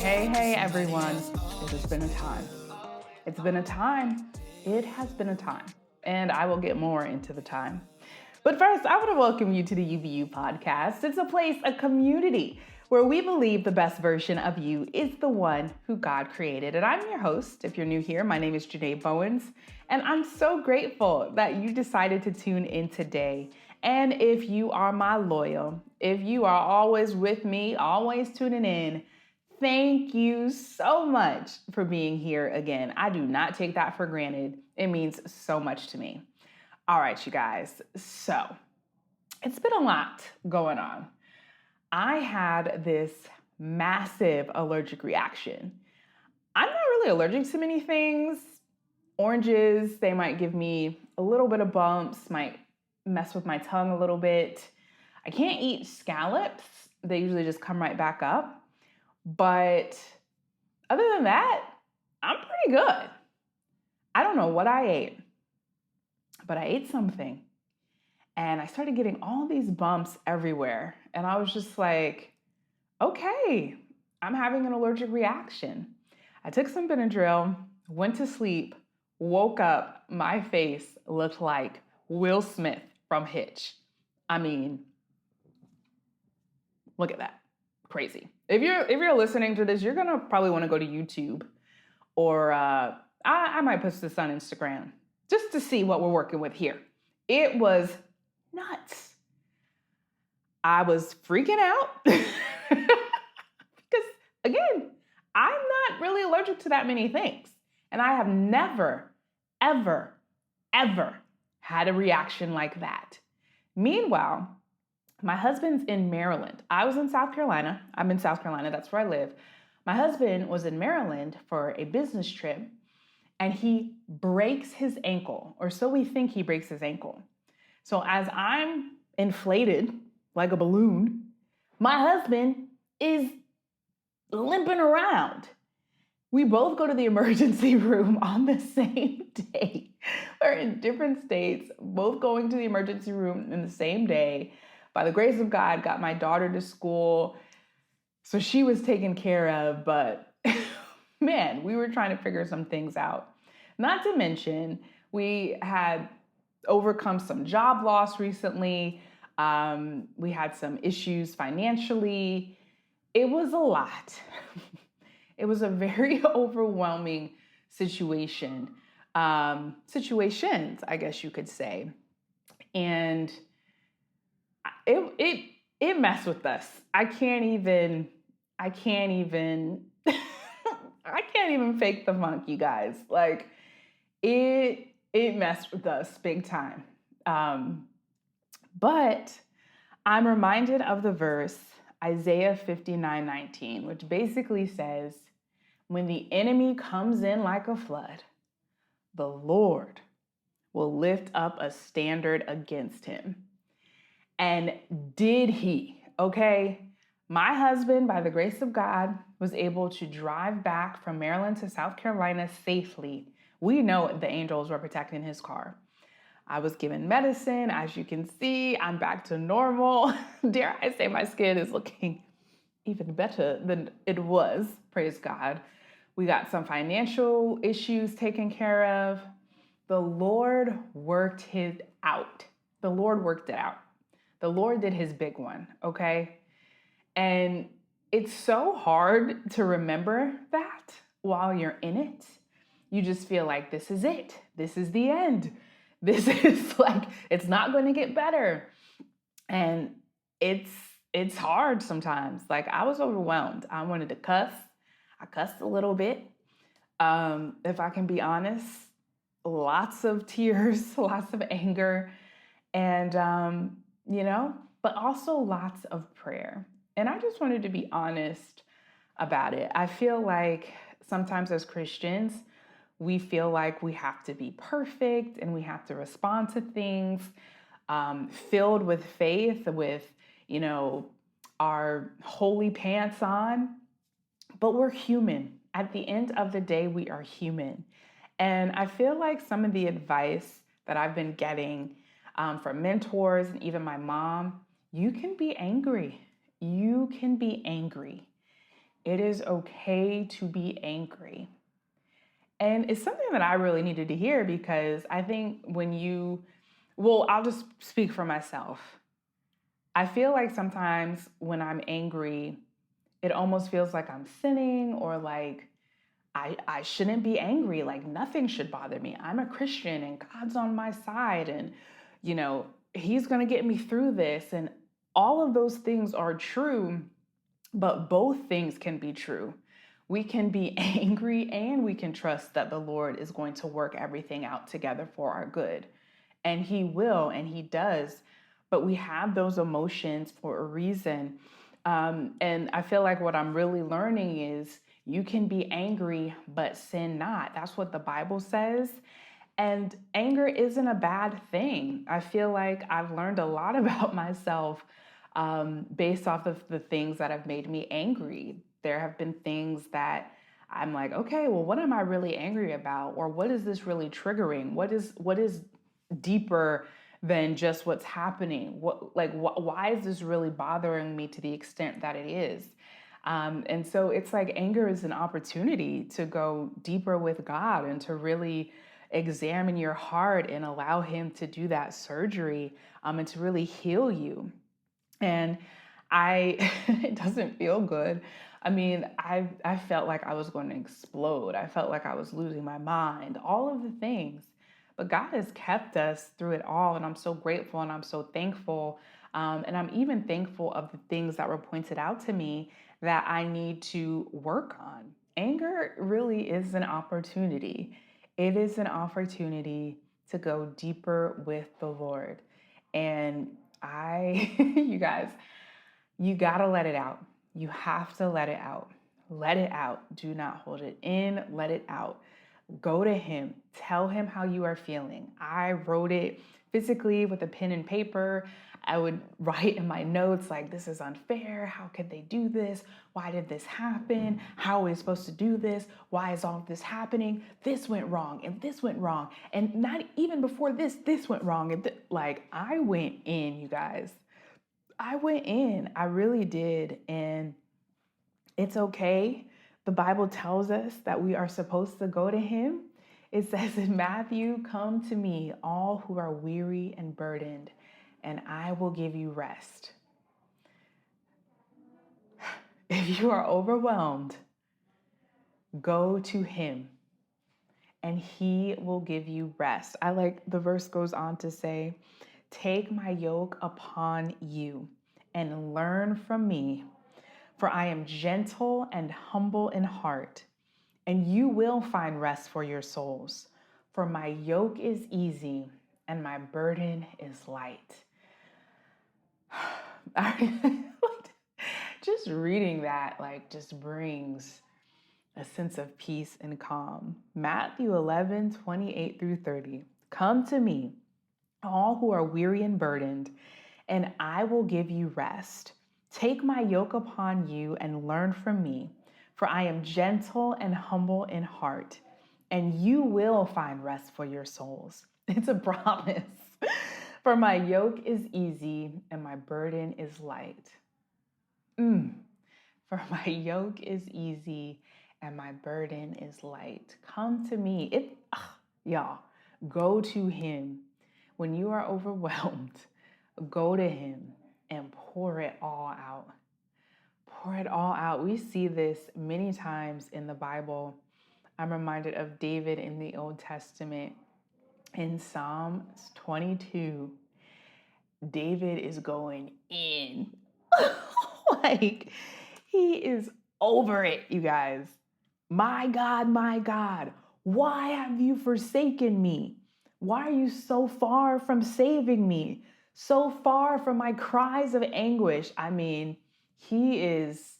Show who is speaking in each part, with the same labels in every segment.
Speaker 1: Hey, everyone. It has been a time. It's been a time. It has been a time. And I will get more into the time. But first, I want to welcome you to the UVU podcast. It's a place, a community where we believe the best version of you is the one who God created. And I'm your host. If you're new here, my name is Janae Bowens. And I'm so grateful that you decided to tune in today. And if you are my loyal, if you are always with me, always tuning in, thank you so much for being here again. I do not take that for granted. It means so much to me. All right, you guys. So it's been a lot going on. I had this massive allergic reaction. I'm not really allergic to many things. Oranges, they might give me a little bit of bumps, might mess with my tongue a little bit. I can't eat scallops. They usually just come right back up. But other than that, I'm pretty good. I don't know what I ate, but I ate something. And I started getting all these bumps everywhere. And I was just like, okay, I'm having an allergic reaction. I took some Benadryl, went to sleep, woke up, my face looked like Will Smith from Hitch. I mean, look at that. Crazy. If you're listening to this, you're gonna probably want to go to YouTube, or I might post this on Instagram just to see what we're working with here. It was nuts. I was freaking out because, again, I'm not really allergic to that many things, and I have never, ever, ever had a reaction like that. Meanwhile, my husband's in Maryland. I was in South Carolina. I'm in South Carolina. That's where I live. My husband was in Maryland for a business trip, and he breaks his ankle, or so we think he breaks his ankle. So as I'm inflated like a balloon, my husband is limping around. We both go to the emergency room on the same day. We're in different states, both going to the emergency room in the same day. By the grace of God, got my daughter to school, so she was taken care of, but man, we were trying to figure some things out. Not to mention, we had overcome some job loss recently. We had some issues financially. It was a lot. It was a very overwhelming situation. Situations, I guess you could say. And it messed with us. I can't even I can't even fake the funk, you guys. Like it messed with us big time. But I'm reminded of the verse Isaiah 59:19, which basically says, when the enemy comes in like a flood, the Lord will lift up a standard against him. And did he, okay? My husband, by the grace of God, was able to drive back from Maryland to South Carolina safely. We know the angels were protecting his car. I was given medicine. As you can see, I'm back to normal. Dare I say my skin is looking even better than it was, praise God. We got some financial issues taken care of. The Lord worked it out. The Lord worked it out. The Lord did his big one, okay? And it's so hard to remember that while you're in it. You just feel like this is it. This is the end. This is like, it's not going to get better. And it's hard sometimes. Like I was overwhelmed. I wanted to cuss. I cussed a little bit. If I can be honest, lots of tears, lots of anger, and but also lots of prayer. And I just wanted to be honest about it. I feel like sometimes as Christians, we feel like we have to be perfect and we have to respond to things filled with faith, with, our holy pants on. But we're human. At the end of the day, we are human. And I feel like some of the advice that I've been getting from mentors and even my mom, you can be angry. You can be angry. It is okay to be angry. And it's something that I really needed to hear because I think I'll just speak for myself. I feel like sometimes when I'm angry, it almost feels like I'm sinning or like I shouldn't be angry. Like nothing should bother me. I'm a Christian and God's on my side and, He's going to get me through this. And all of those things are true, but both things can be true. We can be angry and we can trust that the Lord is going to work everything out together for our good. And He will, and He does. But we have those emotions for a reason. And I feel like what I'm really learning is you can be angry, but sin not. That's what the Bible says. And anger isn't a bad thing. I feel like I've learned a lot about myself based off of the things that have made me angry. There have been things that I'm like, okay, well, what am I really angry about? Or what is this really triggering? What is deeper than just what's happening? Why is this really bothering me to the extent that it is? And so it's like anger is an opportunity to go deeper with God and to really examine your heart and allow Him to do that surgery and to really heal you. And it doesn't feel good. I mean, I felt like I was going to explode. I felt like I was losing my mind, all of the things. But God has kept us through it all. And I'm so grateful and I'm so thankful. And I'm even thankful of the things that were pointed out to me that I need to work on. Anger really is an opportunity. It is an opportunity to go deeper with the Lord. And you guys, you gotta let it out. You have to let it out. Let it out. Do not hold it in. Let it out. Go to Him. Tell Him how you are feeling. I wrote it physically with a pen and paper. I would write in my notes like, this is unfair. How could they do this? Why did this happen? How are we supposed to do this? Why is all of this happening? This went wrong and this went wrong. And not even before this went wrong. And I went in, you guys. I went in. I really did. And it's okay. The Bible tells us that we are supposed to go to Him. It says in Matthew, "Come to me, all who are weary and burdened, and I will give you rest." If you are overwhelmed, go to Him and He will give you rest. I like the verse goes on to say, "Take my yoke upon you and learn from me, for I am gentle and humble in heart, and you will find rest for your souls. For my yoke is easy and my burden is light." Just reading that just brings a sense of peace and calm. Matthew 11:28-30. "Come to me, all who are weary and burdened, and I will give you rest. Take my yoke upon you and learn from me, for I am gentle and humble in heart, and you will find rest for your souls." It's a promise. "For my yoke is easy and my burden is light." For my yoke is easy and my burden is light. Come to me. Y'all, go to Him. When you are overwhelmed, go to Him and pour it all out. Pour it all out. We see this many times in the Bible. I'm reminded of David in the Old Testament. In Psalms 22, David is going in. He is over it, you guys. My God, why have you forsaken me? Why are you so far from saving me? So far from my cries of anguish. I mean, he's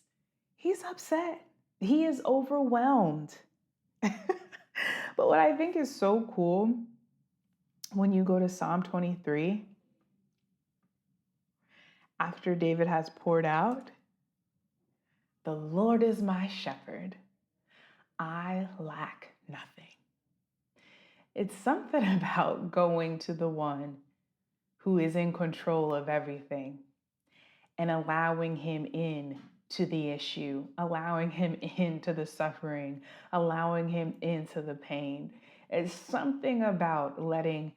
Speaker 1: upset. He is overwhelmed. But what I think is so cool when you go to Psalm 23, after David has poured out, "The Lord is my shepherd. I lack nothing." It's something about going to the one who is in control of everything and allowing Him in to the issue, allowing him into the suffering, allowing him into the pain. It's something about letting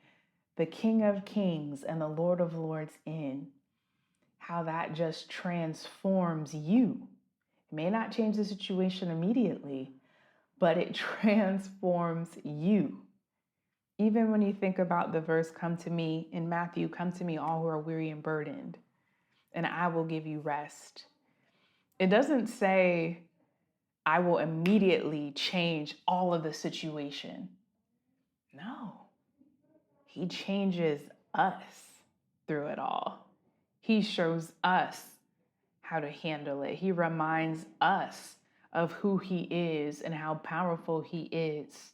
Speaker 1: the King of Kings and the Lord of Lords in, how that just transforms you. It may not change the situation immediately, but it transforms you. Even when you think about the verse, come to me in Matthew, come to me all who are weary and burdened, and I will give you rest. It doesn't say, I will immediately change all of the situation. No, he changes us through it all. He shows us how to handle it. He reminds us of who he is and how powerful he is,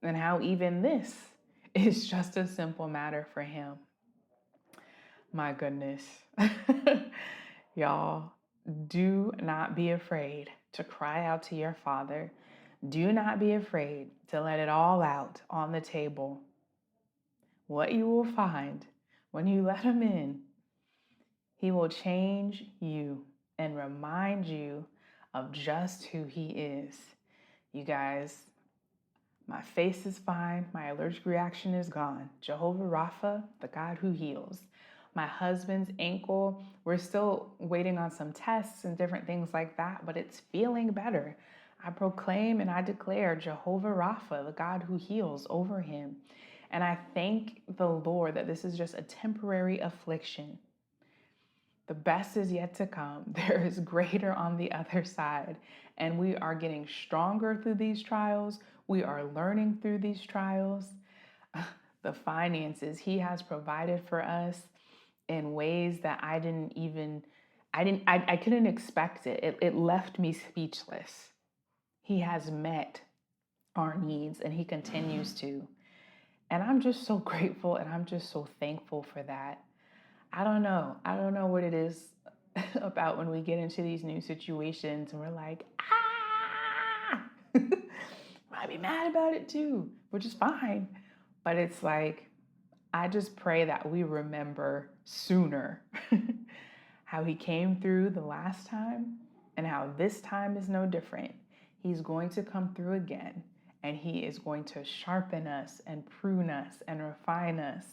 Speaker 1: and how even this is just a simple matter for him. My goodness. Y'all, do not be afraid to cry out to your Father. Do not be afraid to let it all out on the table. What you will find when you let him in, he will change you and remind you of just who he is. You guys, my face is fine. My allergic reaction is gone. Jehovah Rapha, the God who heals. My husband's ankle, we're still waiting on some tests and different things like that, but it's feeling better. I proclaim and I declare Jehovah Rapha, the God who heals, over him. And I thank the Lord that this is just a temporary affliction. The best is yet to come. There is greater on the other side. And we are getting stronger through these trials. We are learning through these trials. The finances he has provided for us in ways that I couldn't expect it. It left me speechless. He has met our needs and he continues to. And I'm just so grateful and I'm just so thankful for that. I don't know what it is about when we get into these new situations and we're like, might be mad about it too, which is fine. But it's like, I just pray that we remember sooner how he came through the last time and how this time is no different. He's going to come through again, and he is going to sharpen us and prune us and refine us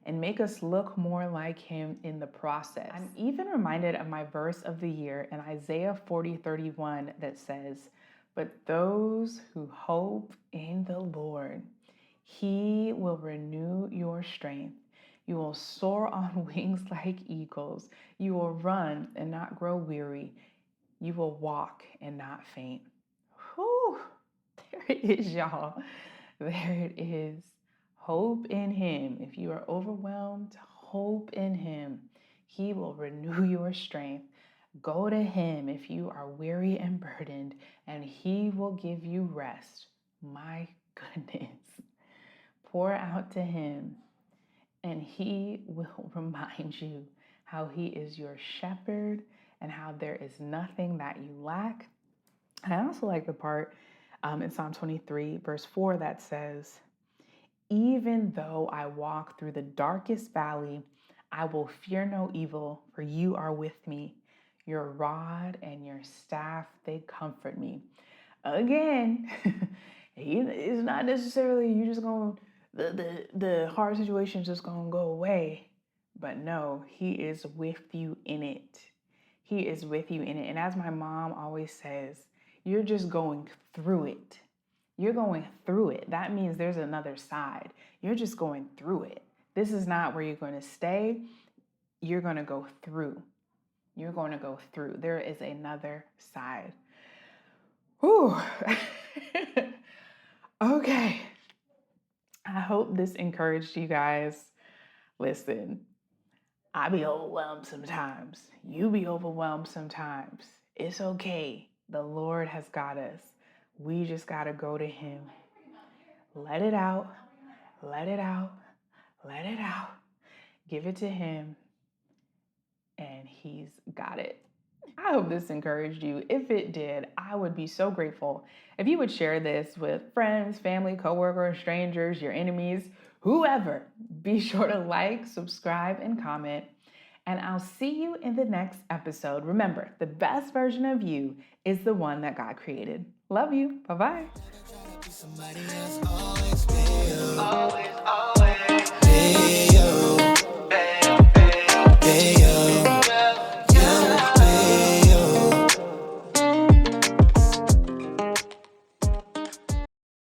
Speaker 1: and make us look more like him in the process. I'm even reminded of my verse of the year in Isaiah 40:31 that says, "But those who hope in the Lord, he will renew your strength. You will soar on wings like eagles. You will run and not grow weary. You will walk and not faint." Whew, there it is, y'all. There it is. Hope in him. If you are overwhelmed, hope in him. He will renew your strength. Go to him if you are weary and burdened, and he will give you rest. My goodness. Pour out to him, and he will remind you how he is your shepherd and how there is nothing that you lack. And I also like the part in Psalm 23, verse 4 that says, "Even though I walk through the darkest valley, I will fear no evil, for you are with me. Your rod and your staff, they comfort me." Again, it's not necessarily you just going to, the hard situation is just going to go away. But no, he is with you in it. He is with you in it. And as my mom always says, you're just going through it. You're going through it. That means there's another side. You're just going through it. This is not where you're going to stay. You're going to go through. You're going to go through. There is another side. Whew. Okay. I hope this encouraged you guys. Listen, I be overwhelmed sometimes. You be overwhelmed sometimes. It's okay. The Lord has got us. We just got to go to him. Let it out. Let it out. Let it out. Give it to him. And he's got it. I hope this encouraged you. If it did, I would be so grateful if you would share this with friends, family, coworkers, strangers, your enemies, whoever. Be sure to like, subscribe, and comment. and I'll see you in the next episode. Remember, the best version of you is the one that God created. Love you. Bye-bye.